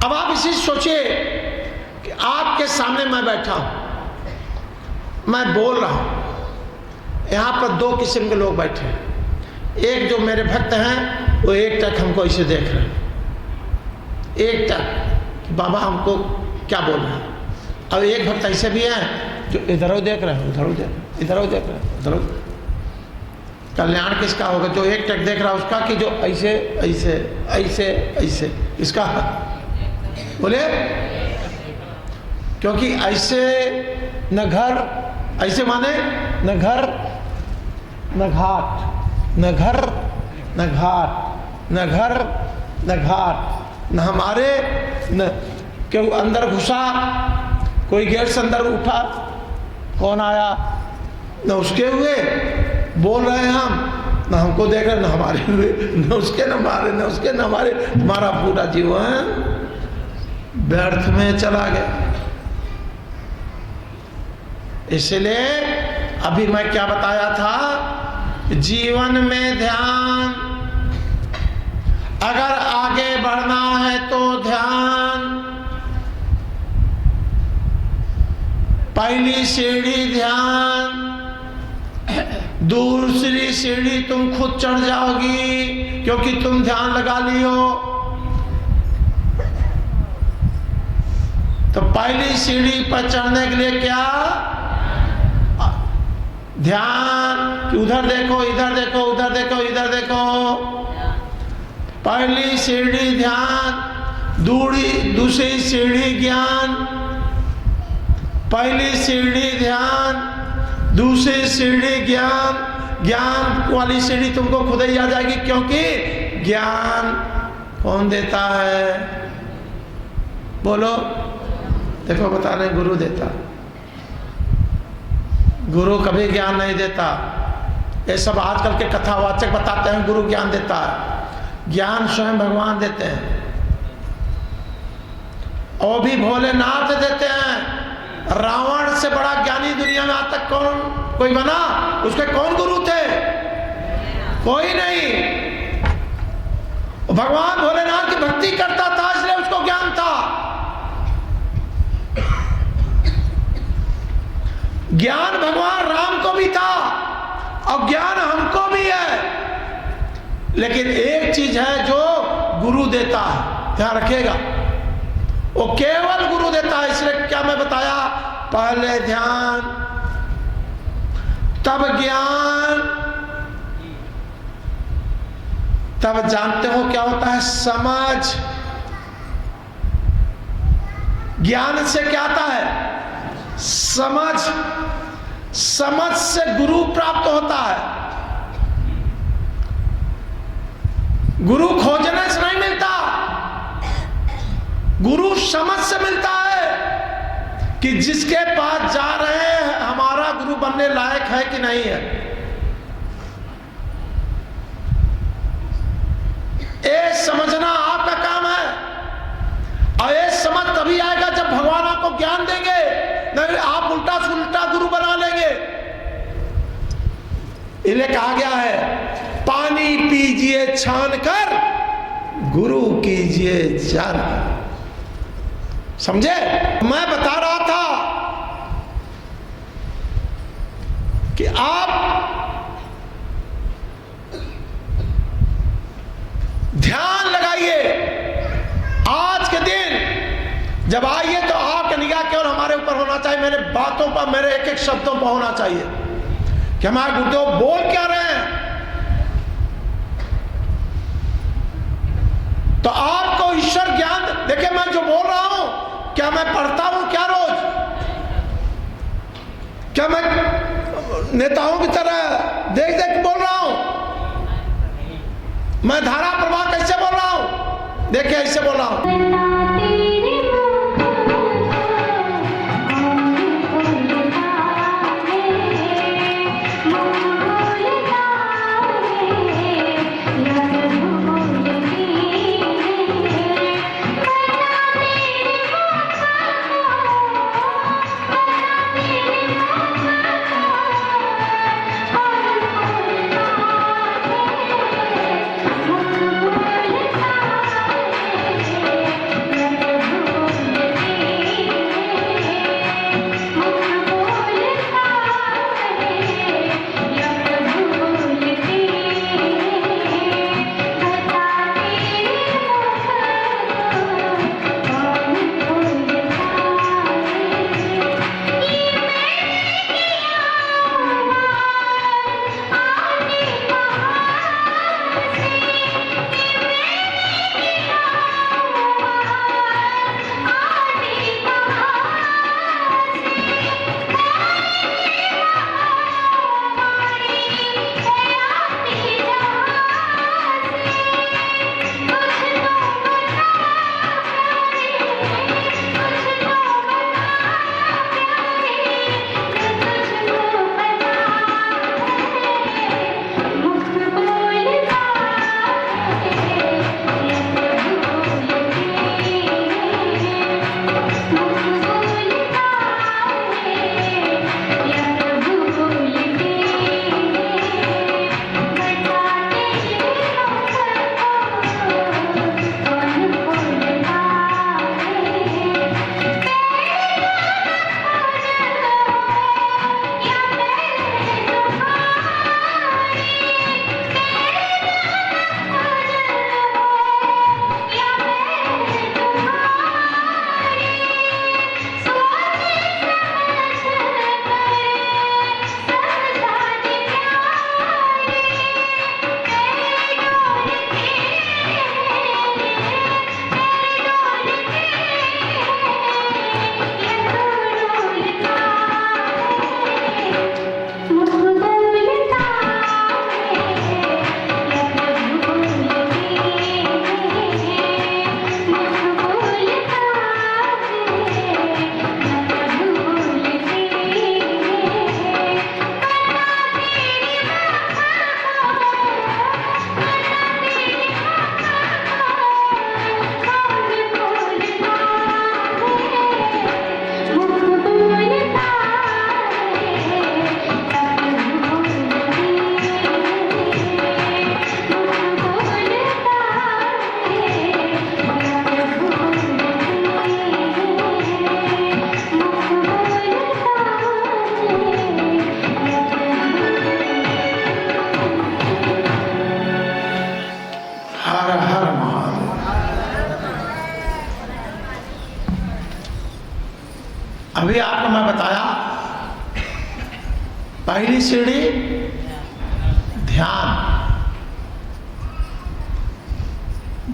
अब आप इसी सोचिए कि आपके सामने मैं बैठा हूं, मैं बोल रहा हूं, यहां पर दो किस्म के लोग बैठे हैं। एक जो मेरे भक्त हैं वो एक टक हमको ऐसे देख रहे हैं, एक टक कि बाबा हमको क्या बोल रहे हैं। और एक भक्त ऐसे भी हैं जो इधर देख रहे हैं, उधर देख, इधर देख रहे हैं, उधर। कल्याण किसका होगा? जो एक टक देख रहा है उसका, कि जो ऐसे ऐसे ऐसे ऐसे, इसका बोले। क्योंकि ऐसे न घर, ऐसे माने न घर न घाट, न घर न घाट, न घर न घाट, न हमारे न क्यों अंदर घुसा, कोई गेट से अंदर उठा, कौन आया, न उसके हुए बोल रहे हैं हम, न हमको देख रहे, न हमारे हुए, न उसके न हमारे, न उसके न हमारे। तुम्हारा पूरा जीवन व्यर्थ में चला गया। इसलिए अभी मैं क्या बताया था, जीवन में ध्यान, अगर आगे बढ़ना है तो ध्यान। पहली सीढ़ी ध्यान, दूसरी सीढ़ी तुम खुद चढ़ जाओगी, क्योंकि तुम ध्यान लगा लियो। तो पहली सीढ़ी पर चढ़ने के लिए क्या? ध्यान, कि उधर देखो, इधर देखो, उधर देखो, इधर देखो। पहली सीढ़ी ध्यान, दूसरी सीढ़ी ज्ञान। पहली सीढ़ी ध्यान, दूसरी सीढ़ी ज्ञान। ज्ञान वाली सीढ़ी तुमको खुद ही आ जाएगी, क्योंकि ज्ञान कौन देता है? बोलो। देखो बता रहे, गुरु देता। गुरु कभी ज्ञान नहीं देता। ये सब आजकल के कथावाचक बताते हैं गुरु ज्ञान देता है। ज्ञान स्वयं भगवान देते हैं, और भी भोलेनाथ देते हैं। रावण से बड़ा ज्ञानी दुनिया में आज तक कौन कोई बना? उसके कौन गुरु थे? कोई नहीं। भगवान भोलेनाथ की भक्ति करता था, इसलिए उसको ज्ञान था। ज्ञान भगवान राम को भी था, और ज्ञान हमको भी है। लेकिन एक चीज है जो गुरु देता है, ध्यान रखिएगा, वो केवल गुरु देता है। इसलिए क्या मैं बताया, पहले ध्यान, तब ज्ञान, तब जानते हो क्या होता है? समझ। ज्ञान से क्या आता है? समझ। समझ से गुरु प्राप्त होता है। गुरु खोजने से नहीं मिलता, गुरु समझ से मिलता है कि जिसके पास जा रहे हैं हमारा गुरु बनने लायक है कि नहीं है। ये समझना आपका काम है, और ये समझ तभी आएगा जब भगवान आपको ज्ञान देंगे, नहीं आप उल्टा सुल्टा गुरु बना लेंगे। इन्हें कहा गया है, पानी पीजिए छान कर, गुरु कीजिए जार। समझे? मैं बता रहा था कि आप ध्यान लगाइए। आज के दिन जब आइए तो आपकी निगाह केवल हमारे ऊपर होना चाहिए, मेरे बातों पर, मेरे एक एक शब्दों पर होना चाहिए कि हमारे गुरुदेव बोल क्या रहे हैं। तो आपको ईश्वर ज्ञान, देखिए मैं जो बोल रहा हूं, क्या मैं पढ़ता हूं क्या रोज? क्या मैं नेताओं की तरह देख देख बोल रहा हूं? मैं धारा प्रवाह कैसे बोल रहा हूं? देखिए ऐसे बोल रहा हूं। अभी आपको मैं बताया पहली सीढ़ी ध्यान,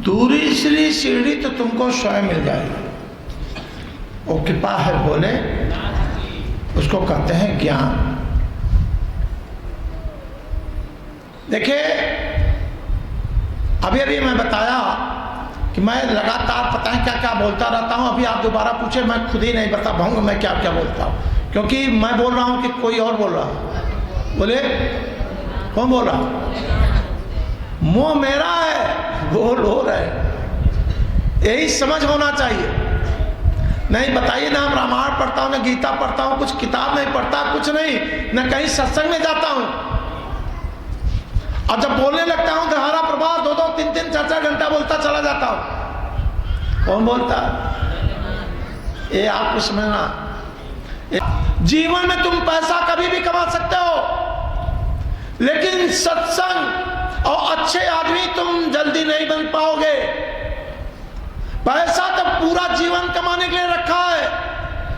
दूसरी सीढ़ी तो तुमको स्वयं मिल जाएगी। वो कृपा है बोले, उसको कहते हैं ज्ञान। देखिए अभी अभी मैं बताया कि मैं लगातार पता है क्या क्या बोलता रहता हूँ। अभी आप दोबारा पूछे, मैं खुद ही नहीं बता पाऊंगा मैं क्या क्या बोलता हूँ, क्योंकि मैं बोल रहा हूँ कि कोई और बोल रहा है। बोले कौन बोल रहा? मुंह मेरा है, बोल हो रहे। यही समझ होना चाहिए। नहीं बताइए ना, हम रामायण पढ़ता हूँ, ना गीता पढ़ता हूँ, कुछ किताब नहीं पढ़ता, कुछ नहीं, ना कहीं सत्संग में जाता हूँ। और जब बोलने लगता हूँ धारा प्रभाव 2-2, 3-3, 4-4 घंटा बोलता चला जाता हूँ। कौन बोलता? ये आपको समझना। जीवन में तुम पैसा कभी भी कमा सकते हो, लेकिन सत्संग और अच्छे आदमी तुम जल्दी नहीं बन पाओगे। पैसा तो पूरा जीवन कमाने के लिए रखा है,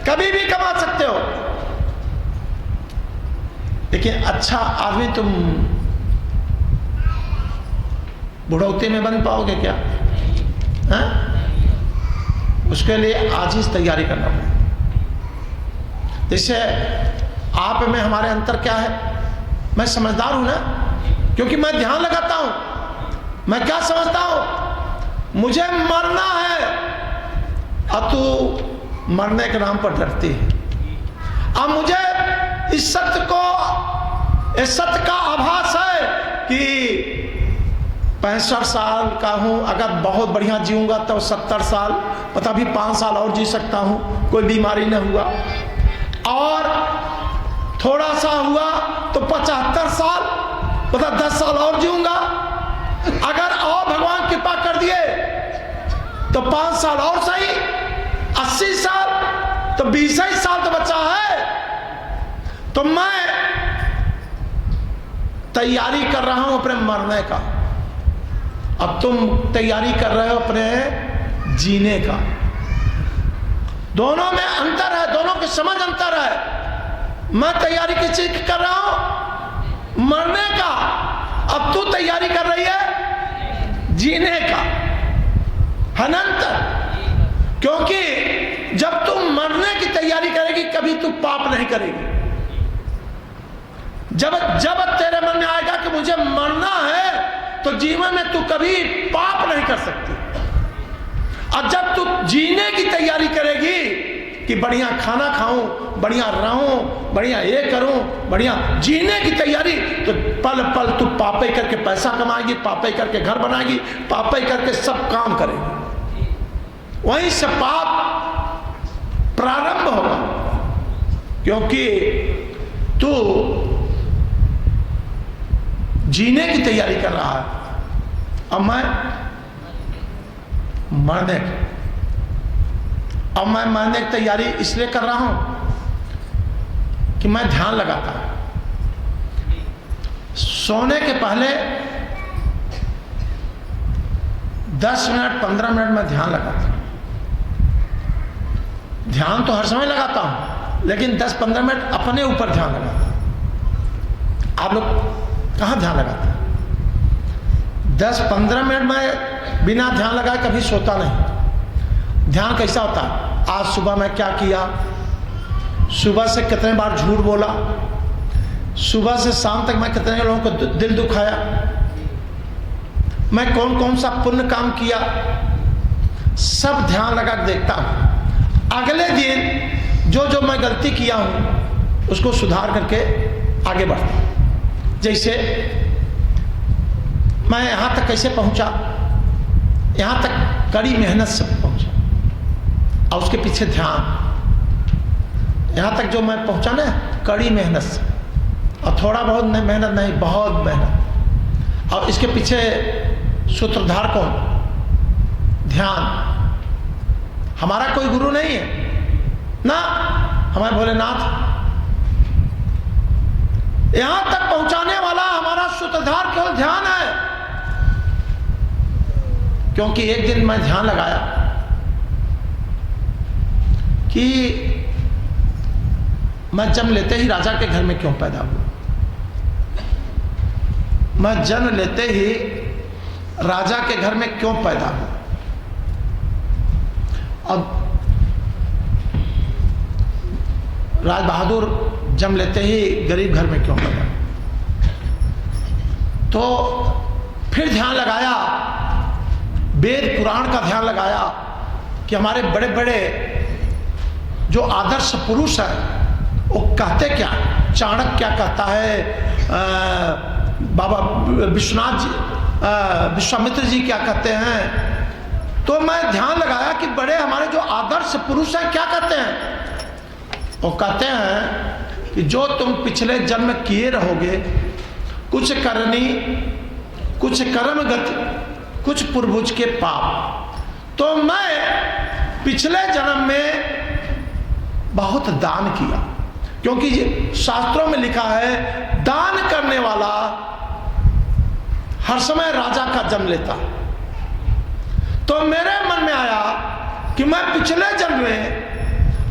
कभी भी कमा सकते हो, लेकिन अच्छा आदमी तुम बुढ़ौती में बन पाओगे क्या? है? उसके लिए आज ही तैयारी करना पड़ेगा। जैसे आप में हमारे अंतर क्या है? मैं समझदार हूं ना, क्योंकि मैं ध्यान लगाता हूं। मैं क्या समझता हूं? मुझे मरना है, और तू मरने के नाम पर डरती है। अब मुझे इस सत्य का आभास है कि 65 साल का हूं, अगर बहुत बढ़िया जीऊंगा तो 70 साल, पता भी 5 साल और जी सकता हूं, कोई बीमारी न हुआ, और थोड़ा सा हुआ तो 75 साल, पता 10 साल और जीऊंगा। अगर और भगवान कृपा कर दिए तो 5 साल और सही, 80 साल, तो 20 साल तो बचा है। तो मैं तैयारी कर रहा हूं अपने मरने का, अब तुम तैयारी कर रहे हो अपने जीने का। दोनों में अंतर है, दोनों की समझ अंतर है। मैं तैयारी किस चीज की कर रहा हूं? मरने का। अब तू तैयारी कर रही है जीने का। अनंत, क्योंकि जब तुम मरने की तैयारी करेगी कभी तू पाप नहीं करेगी। जब तेरे मन में आएगा कि मुझे मरना है, तो जीवन में तू कभी पाप नहीं कर सकती। और जब तू जीने की तैयारी करेगी कि बढ़िया खाना खाऊं, बढ़िया रहूं, बढ़िया ये करूं, बढ़िया जीने की तैयारी, तो पल पल तू पापे करके पैसा कमाएगी, पापे करके घर बनाएगी, पापे करके सब काम करेगी। वहीं से पाप प्रारंभ होगा, क्योंकि तू जीने की तैयारी कर रहा है। अब मैं मरने की, अब मैं मरने की तैयारी इसलिए कर रहा हूं कि मैं ध्यान लगाता हूं। सोने के पहले 10 मिनट 15 मिनट में ध्यान लगाता हूं। ध्यान तो हर समय लगाता हूं, लेकिन 10-15 मिनट अपने ऊपर ध्यान लगाता हूं। आप लोग कहाँ ध्यान लगाते हैं? 10-15 मिनट में बिना ध्यान लगाए कभी सोता नहीं। ध्यान कैसा होता है? आज सुबह मैं क्या किया, सुबह से कितने बार झूठ बोला, सुबह से शाम तक मैं कितने लोगों को दिल दुखाया, मैं कौन कौन सा पुण्य काम किया, सब ध्यान लगा के देखता हूं। अगले दिन जो जो मैं गलती किया हूं उसको सुधार करके आगे बढ़ता हूं। जैसे मैं यहाँ तक कैसे पहुँचा, यहाँ तक कड़ी मेहनत से पहुँचा, और उसके पीछे ध्यान। यहाँ तक जो मैं पहुँचा ना, कड़ी मेहनत से, और थोड़ा बहुत मेहनत नहीं, बहुत मेहनत। और इसके पीछे सूत्रधार कौन? ध्यान। हमारा कोई गुरु नहीं है ना, हमारे भोलेनाथ। यहां तक पहुंचाने वाला हमारा सूत्रधार केवल ध्यान है। क्योंकि एक दिन मैं ध्यान लगाया कि मैं जन्म लेते ही राजा के घर में क्यों पैदा हुआ? मैं जन्म लेते ही राजा के घर में क्यों पैदा हुआ? और राज बहादुर जन्म लेते ही गरीब घर में क्यों पैदा हुआ? तो फिर ध्यान लगाया, वेद पुराण का ध्यान लगाया कि हमारे बड़े बड़े जो आदर्श पुरुष हैं वो कहते क्या, चाणक्य क्या कहता है, बाबा विश्वनाथ जी, विश्वामित्र जी क्या कहते हैं। तो मैं ध्यान लगाया कि बड़े हमारे जो आदर्श पुरुष हैं क्या कहते हैं। वो कहते हैं कि जो तुम पिछले जन्म किए रहोगे, कुछ करनी, कुछ कर्म गति, कुछ पूर्वज के पाप, तो मैं पिछले जन्म में बहुत दान किया, क्योंकि शास्त्रों में लिखा है दान करने वाला हर समय राजा का जन्म लेता। तो मेरे मन में आया कि मैं पिछले जन्म में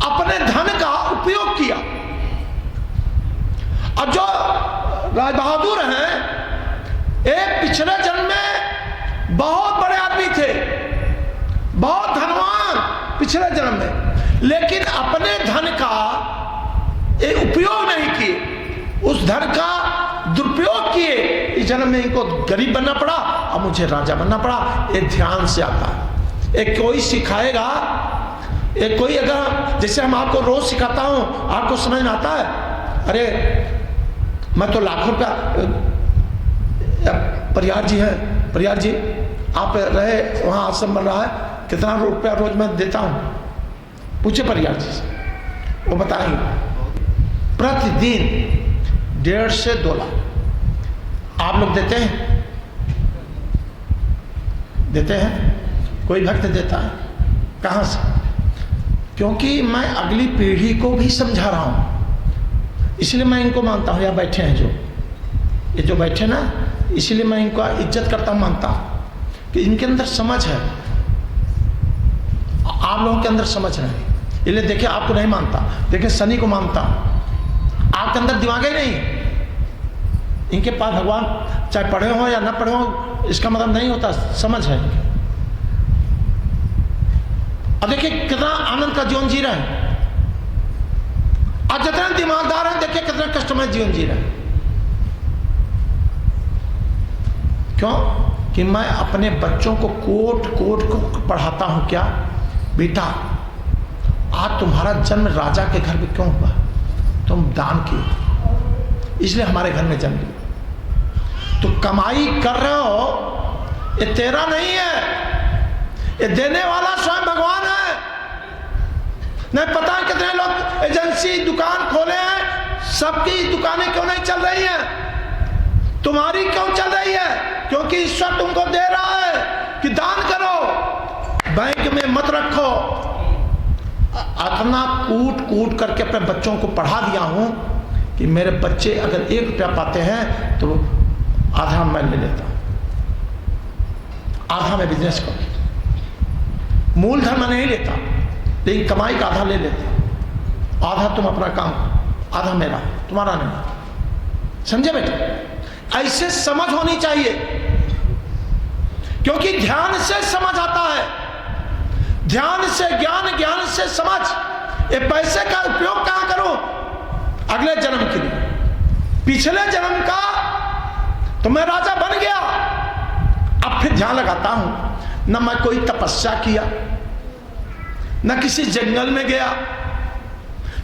अपने धन का उपयोग किया, और जो राज बहादुर हैं एक पिछले जन्म में बहुत बड़े आदमी थे, बहुत धनवान पिछले जन्म में, लेकिन अपने धन का उपयोग नहीं किए, उस धन का दुरुपयोग किए। इस जन्म में इनको गरीब बनना पड़ा और मुझे राजा बनना पड़ा। ये ध्यान से आता है। एक कोई सिखाएगा, एक कोई, अगर जैसे हम आपको रोज सिखाता हूं, आपको समझ में आता है, अरे मैं तो लाखों रुपया, परियार जी हैं, परियार जी आप रहे वहां आश्रम बन रहा है, कितना रुपया रोज मैं देता हूं, पूछे परियार जी से, वो बताएंगे। प्रतिदिन 1.5 से 2 लाख आप लोग देते हैं? देते हैं? कोई भक्त देता है? कहां से? क्योंकि मैं अगली पीढ़ी को भी समझा रहा हूं, इसलिए मैं इनको मानता हूं। यहाँ बैठे हैं जो, ये जो बैठे ना, इसलिए मैं इनको इज्जत करता हूं, मानता हूं कि इनके अंदर समझ है, आप लोगों के अंदर समझ नहीं। इसलिए देखिए, आपको नहीं मानता, देखिए सनी को मानता हूं, आपके अंदर दिमाग ही नहीं। इनके पास भगवान चाहे पढ़े हो या ना पढ़े हो, इसका मतलब नहीं होता, समझ है इनके। अब देखिए कितना आनंद का जीवन जी रहे हैं, और जितने दिमागदार हैं देखिए कितना कष्टमय जीवन जी रहे हैं। क्यों? कि मैं अपने बच्चों को कोट कोट को पढ़ाता हूं, क्या बेटा आज तुम्हारा जन्म राजा के घर में क्यों हुआ? तुम दान किए, इसलिए हमारे घर में जन्म लिया। तो कमाई कर रहे हो, ये तेरा नहीं है, ये देने वाला स्वयं भगवान है। नहीं पता है कितने लोग एजेंसी दुकान खोले हैं, सबकी दुकानें क्यों नहीं चल रही हैं? तुम्हारी क्यों चल रही है? क्योंकि ईश्वर तुमको दे रहा है कि दान करो, बैंक में मत रखो। इतना कूट कूट करके अपने बच्चों को पढ़ा दिया हूं कि मेरे बच्चे अगर 1 रुपया पाते हैं तो आधा मैं ले लेता हूं, आधा मैं बिजनेस करूं, मूलधन मैं नहीं लेता, लेकिन कमाई का आधा ले लेता, आधा तुम अपना काम, आधा मेरा, तुम्हारा नहीं। समझे बेटा? ऐसे समझ होनी चाहिए, क्योंकि ध्यान से समझ आता है, ध्यान से ज्ञान, ज्ञान से समझ। ये पैसे का उपयोग कहां करूं? अगले जन्म के लिए। पिछले जन्म का तो मैं राजा बन गया, अब फिर ध्यान लगाता हूं, न मैं कोई तपस्या किया, न किसी जंगल में गया,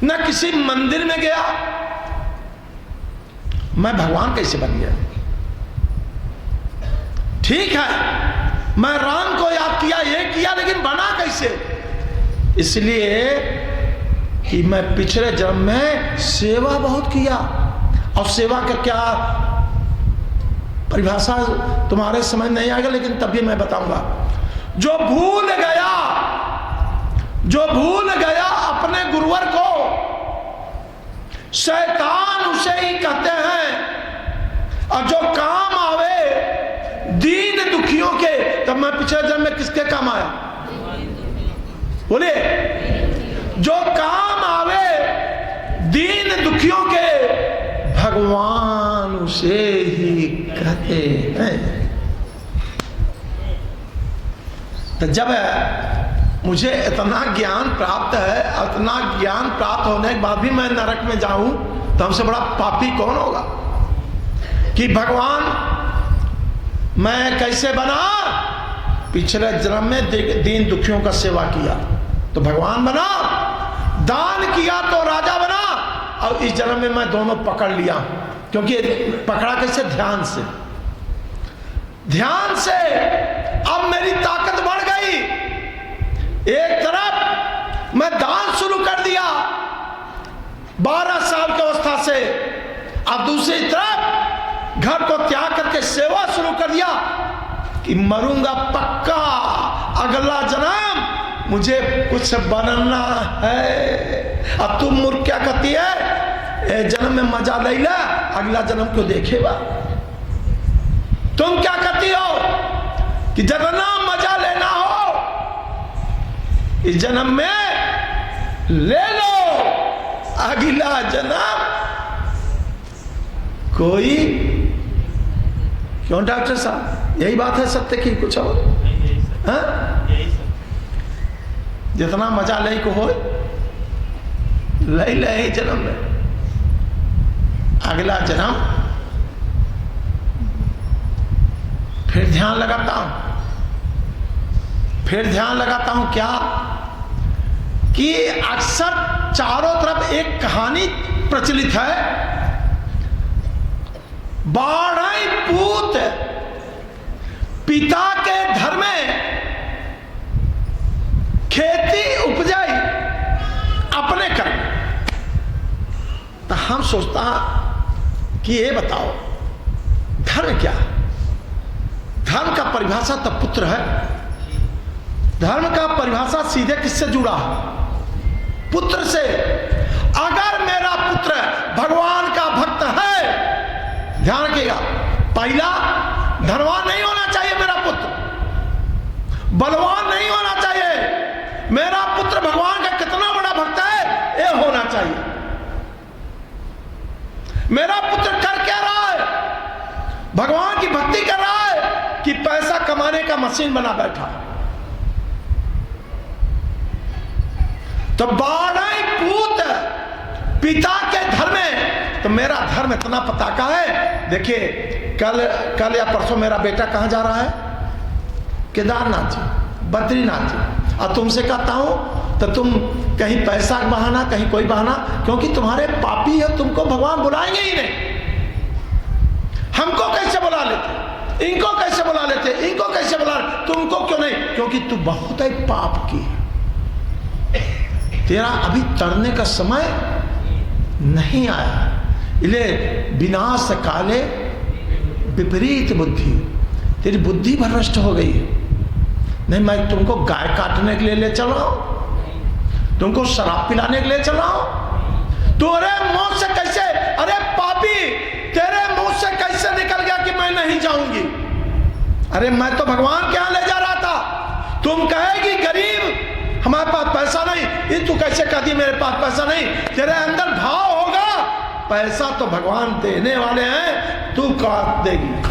न किसी मंदिर में गया, मैं भगवान कैसे बन गया? ठीक है मैं राम को याद किया, ये किया, लेकिन बना कैसे? इसलिए कि मैं पिछले जन्म में सेवा बहुत किया, और सेवा का क्या परिभाषा तुम्हारे समझ नहीं आएगा, लेकिन तभी मैं बताऊंगा। जो भूल गया अपने गुरुवर को, शैतान उसे ही कहते हैं। और जो काम आवे दीन दुखियों के, तब मैं पिछले जन्म में किसके काम आया? बोलिए। जो काम आवे दीन दुखियों के भगवान उसे ही कहते हैं। तो जब मुझे इतना ज्ञान प्राप्त है, इतना ज्ञान प्राप्त होने के बाद भी मैं नरक में जाऊं, तो हमसे बड़ा पापी कौन होगा? कि भगवान मैं कैसे बना? पिछले जन्म में दीन दुखियों का सेवा किया तो भगवान बना, दान किया तो राजा बना, और इस जन्म में मैं दोनों पकड़ लिया। क्योंकि पकड़ा कैसे? ध्यान से। ध्यान से अब मेरी ताकत बढ़ गई। एक तरफ मैं दान शुरू कर दिया 12 साल की अवस्था से, अब दूसरी तरफ घर को त्याग करके सेवा शुरू कर दिया कि मरूंगा पक्का, अगला जन्म मुझे कुछ बनना है। अब तुम मूर्ख क्या कहती है? ए जन्म में मजा ले ला, अगला जन्म क्यों देखेगा? तुम क्या कहती हो कि जितना मजा लेना हो इस जन्म में ले लो, अगला जन्म कोई। क्यों डॉक्टर साहब, यही बात है सत्य की? कुछ और? जितना मजा ले को हो ले जन्म में, अगला जन्म फिर ध्यान लगाता हूं, फिर ध्यान लगाता हूं क्या कि अक्सर चारों तरफ एक कहानी प्रचलित है, बाढ़ई पूत पिता के घर में खेती उपजाई अपने कर्म। तो हम सोचता कि ये बताओ धर्म क्या? धर्म का परिभाषा तो पुत्र है। धर्म का परिभाषा सीधे किससे जुड़ा है? पुत्र से। अगर मेरा पुत्र भगवान का भक्त है, ध्यान रखिएगा, पहला धनवान नहीं होना चाहिए मेरा पुत्र, बलवान नहीं होना चाहिए। मेरा पुत्र भगवान का कितना बड़ा भक्त है ये होना चाहिए। मेरा पुत्र कर क्या रहा है? भगवान की भक्ति कर रहा है कि पैसा कमाने का मशीन बना बैठा? तो बाढ़ई पूत पिता के धर्म में, तो मेरा धर्म इतना पताका है। देखिए कल या परसों मेरा बेटा कहां जा रहा है? केदारनाथ जी, बद्रीनाथ जी। और तुमसे कहता हूं तो तुम कहीं पैसा बहाना, कहीं कोई बहाना, क्योंकि तुम्हारे पापी है, तुमको भगवान बुलाएंगे ही नहीं। हमको कैसे बुला लेते, इनको कैसे बुला लेते, इनको कैसे बुला, तुमको क्यों नहीं? क्योंकि तू बहुत ही पाप की, तेरा अभी तरने का समय नहीं आया। इसलिए विनाश काले विपरीत बुद्धि, तेरी बुद्धि भ्रष्ट हो गई है। नहीं मैं तुमको गाय काटने के लिए ले चल रहा हूं, तुमको शराब पिलाने के लिए चल रहा हूं। तू अरे मुंह से कैसे, अरे पापी तेरे मुंह से कैसे निकल गया कि मैं नहीं जाऊंगी? अरे मैं तो भगवान के यहां ले जा रहा था। तुम कहेगी गरीब हमारे पास पैसा नहीं, ये तू कैसे कहती मेरे पास पैसा नहीं? तेरे अंदर भाव होगा, पैसा तो भगवान देने वाले हैं, तू काट देगी।